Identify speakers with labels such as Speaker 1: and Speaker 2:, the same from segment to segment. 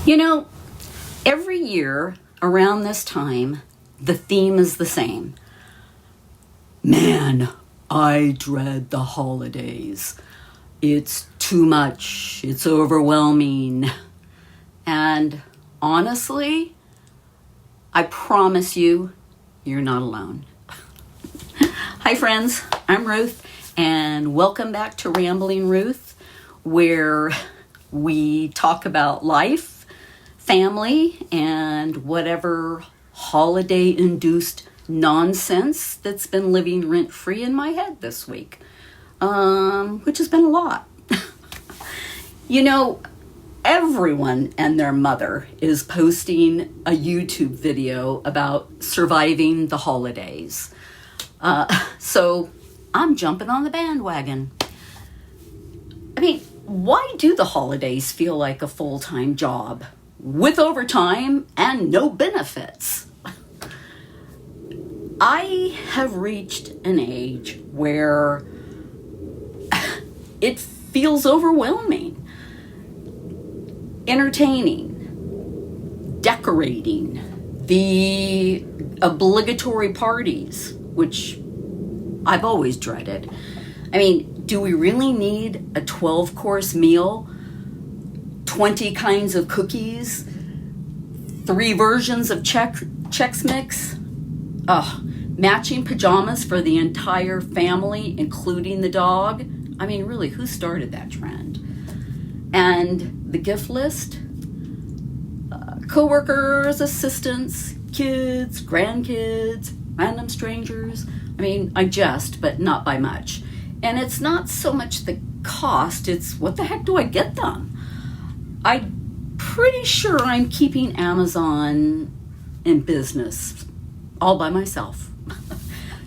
Speaker 1: You know, every year around this time, the theme is the same. Man, I dread the holidays. It's too much. It's overwhelming. And honestly, I promise you, you're not alone. Hi friends, I'm Ruth, and welcome back to Rambling Ruth, where we talk about life, family, and whatever holiday-induced nonsense that's been living rent-free in my head this week, which has been a lot. You know, everyone and their mother is posting a YouTube video about surviving the holidays. So I'm jumping on the bandwagon. I mean, why do the holidays feel like a full-time job with overtime and no benefits? I have reached an age where it feels overwhelming. Entertaining, decorating, the obligatory parties, which I've always dreaded. I mean, do we really need a 12-course meal, 20 kinds of cookies, 3 versions of Chex Mix, matching pajamas for the entire family, including the dog? I mean, really, who started that trend? And the gift list, coworkers, assistants, kids, grandkids, random strangers. I mean, I jest, but not by much. And it's not so much the cost, it's what the heck do I get them? I'm pretty sure I'm keeping Amazon in business all by myself.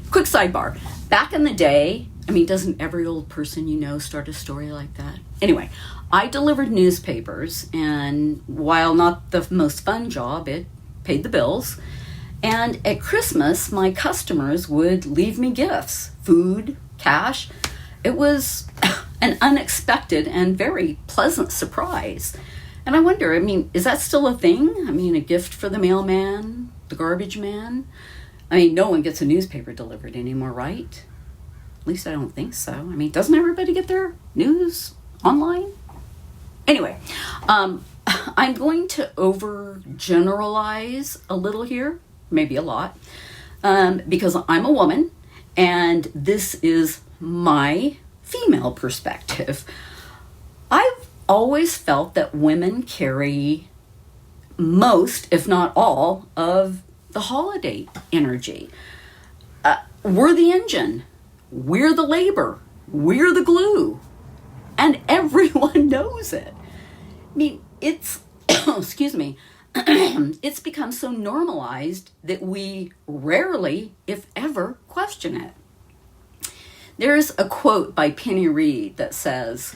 Speaker 1: Quick sidebar. Back in the day, I mean, doesn't every old person you know start a story like that? Anyway, I delivered newspapers, and while not the most fun job, it paid the bills. And at Christmas, my customers would leave me gifts, food, cash. It was an unexpected and very pleasant surprise. And I wonder, I mean, is that still a thing? I mean, a gift for the mailman, the garbage man? I mean, no one gets a newspaper delivered anymore, right? At least I don't think so. I mean, doesn't everybody get their news online? Anyway, I'm going to overgeneralize a little here, maybe a lot, because I'm a woman, and this is my female perspective. I've always felt that women carry most, if not all, of the holiday energy. We're the engine. We're the labor. We're the glue. And everyone knows it. I mean, it's, excuse me, it's become so normalized that we rarely, if ever, question it. There's a quote by Penny Reed that says,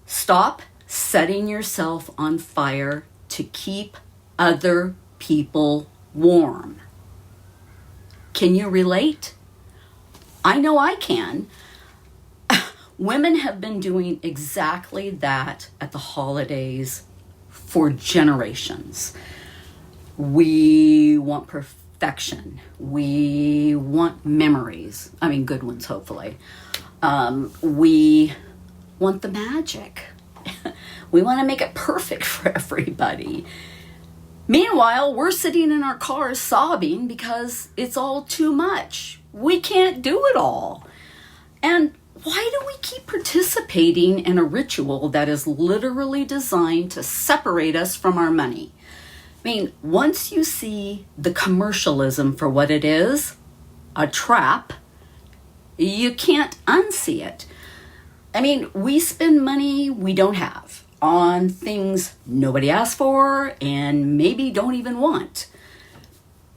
Speaker 1: "Stop setting yourself on fire to keep other people warm." Can you relate? I know I can. Women have been doing exactly that at the holidays for generations. We want perfection. We want memories. I mean, good ones, hopefully. We want the magic. We want to make it perfect for everybody. Meanwhile, we're sitting in our cars sobbing because it's all too much. We can't do it all. And why do we keep participating in a ritual that is literally designed to separate us from our money? I mean, once you see the commercialism for what it is, a trap, you can't unsee it. I mean, we spend money we don't have on things nobody asked for and maybe don't even want.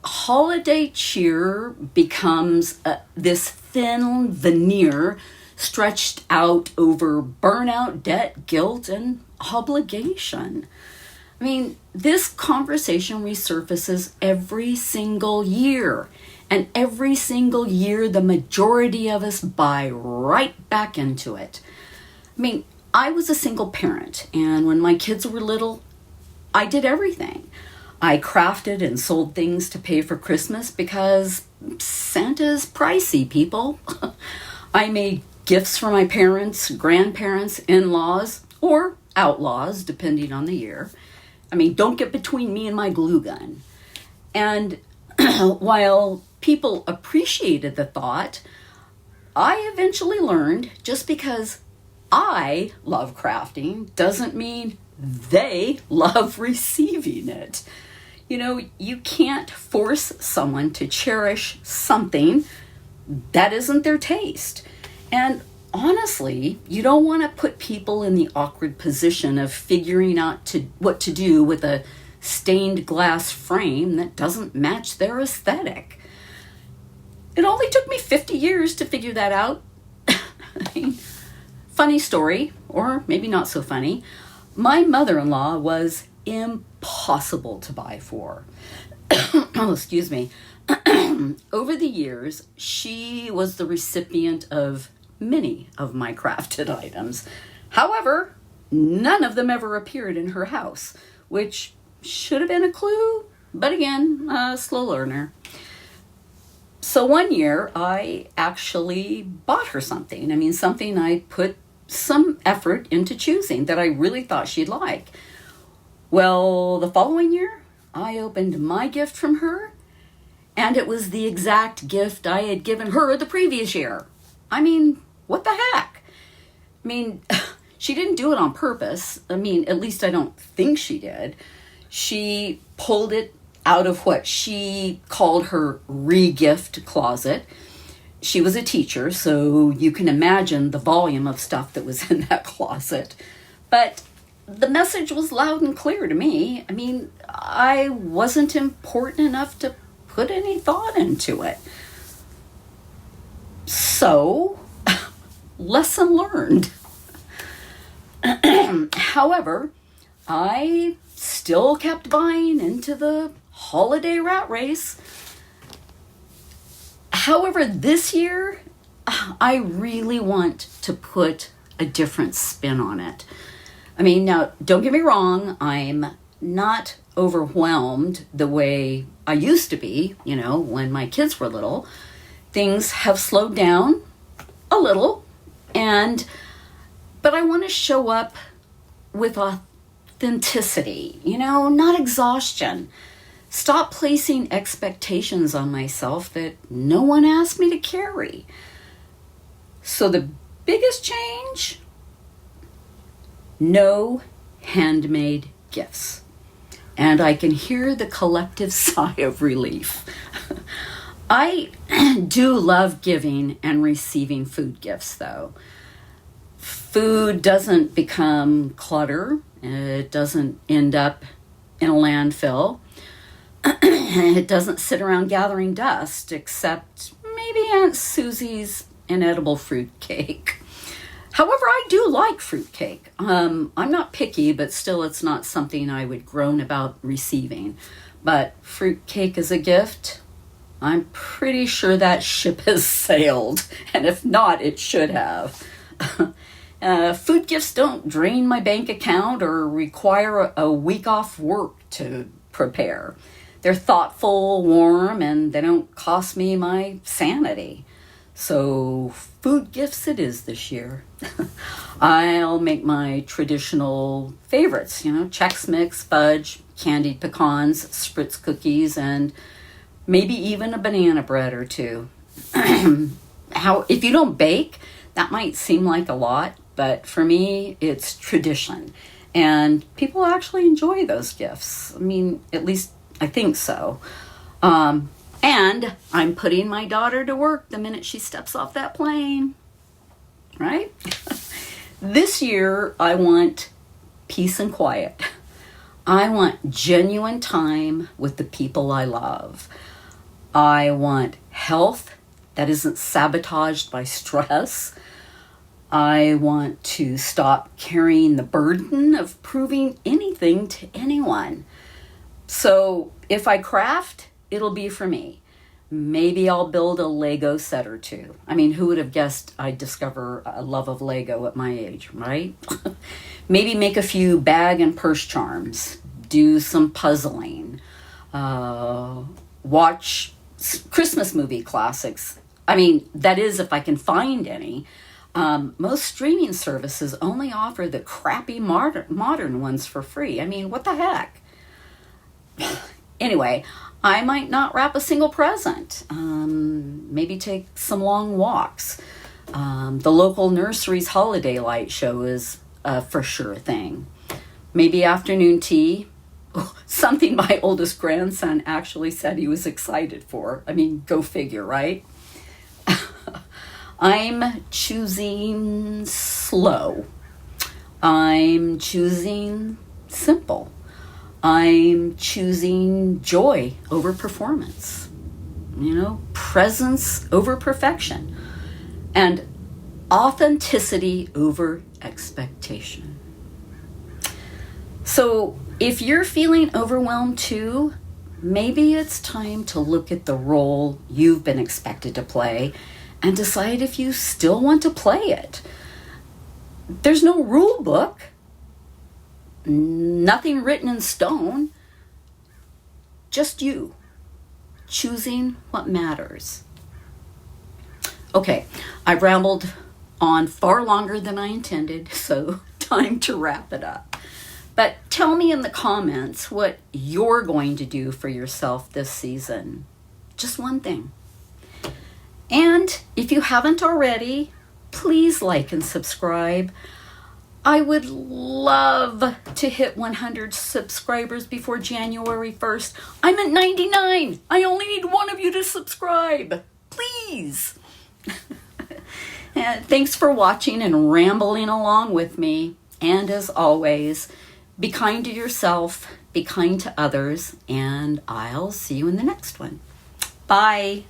Speaker 1: Holiday cheer becomes this thin veneer stretched out over burnout, debt, guilt, and obligation. I mean, this conversation resurfaces every single year. And every single year, the majority of us buy right back into it. I mean, I was a single parent, and when my kids were little, I did everything. I crafted and sold things to pay for Christmas because Santa's pricey, people. I made gifts for my parents, grandparents, in-laws, or outlaws, depending on the year. I mean, don't get between me and my glue gun. And while people appreciated the thought, I eventually learned just because I love crafting doesn't mean they love receiving it. You know, you can't force someone to cherish something that isn't their taste. And honestly, you don't want to put people in the awkward position of figuring out what to do with a stained glass frame that doesn't match their aesthetic. It only took me 50 years to figure that out. I mean, funny story, or maybe not so funny. My mother-in-law was impossible to buy for. Oh, excuse me. Over the years, she was the recipient of many of my crafted items. However, none of them ever appeared in her house, which should have been a clue, but again, a slow learner. So one year, I actually bought her something. I mean, something I put some effort into choosing that I really thought she'd like. Well, the following year, I opened my gift from her, and it was the exact gift I had given her the previous year. I mean, what the heck? I mean, she didn't do it on purpose. I mean, at least I don't think she did. She pulled it out of what she called her re-gift closet. She was a teacher, so you can imagine the volume of stuff that was in that closet. But the message was loud and clear to me. I mean, I wasn't important enough to put any thought into it. So, lesson learned. However, I still kept buying into the holiday rat race. However, this year, I really want to put a different spin on it. I mean, now, don't get me wrong, I'm not overwhelmed the way I used to be, you know, when my kids were little. Things have slowed down a little, but I want to show up with authenticity, you know, not exhaustion. Stop placing expectations on myself that no one asked me to carry. So the biggest change, no handmade gifts. And I can hear the collective sigh of relief. I do love giving and receiving food gifts, though. Food doesn't become clutter. It doesn't end up in a landfill. It doesn't sit around gathering dust, except maybe Aunt Susie's inedible fruit cake. However, I do like fruit cake. I'm not picky, but still it's not something I would groan about receiving. But fruit cake as a gift, I'm pretty sure that ship has sailed. And if not, it should have. Food gifts don't drain my bank account or require a week off work to prepare. They're thoughtful, warm, and they don't cost me my sanity. So food gifts it is this year. I'll make my traditional favorites, you know, Chex Mix, fudge, candied pecans, spritz cookies, and maybe even a banana bread or two. If you don't bake, that might seem like a lot, but for me, it's tradition. And people actually enjoy those gifts. I mean, at least I think so. And I'm putting my daughter to work the minute she steps off that plane. Right? This year, I want peace and quiet. I want genuine time with the people I love. I want health that isn't sabotaged by stress. I want to stop carrying the burden of proving anything to anyone. So if I craft, it'll be for me. Maybe I'll build a Lego set or two. I mean, who would have guessed I'd discover a love of Lego at my age, right? Maybe make a few bag and purse charms. do some puzzling, watch Christmas movie classics. I mean, that is if I can find any. Most streaming services only offer the crappy modern ones for free. I mean, what the heck? Anyway, I might not wrap a single present. Maybe take some long walks. The local nursery's holiday light show is a for sure thing. Maybe afternoon tea. Something my oldest grandson actually said he was excited for. I mean, go figure, right? I'm choosing slow. I'm choosing simple. I'm choosing joy over performance. Presence over perfection. And authenticity over expectation. So if you're feeling overwhelmed too, maybe it's time to look at the role you've been expected to play and decide if you still want to play it. There's no rule book, nothing written in stone, just you choosing what matters. Okay, I've rambled on far longer than I intended, so time to wrap it up. But tell me in the comments what you're going to do for yourself this season. Just one thing. And if you haven't already, please like and subscribe. I would love to hit 100 subscribers before January 1st. I'm at 99. I only need one of you to subscribe. Please. And thanks for watching and rambling along with me. And as always, be kind to yourself, be kind to others, and I'll see you in the next one. Bye.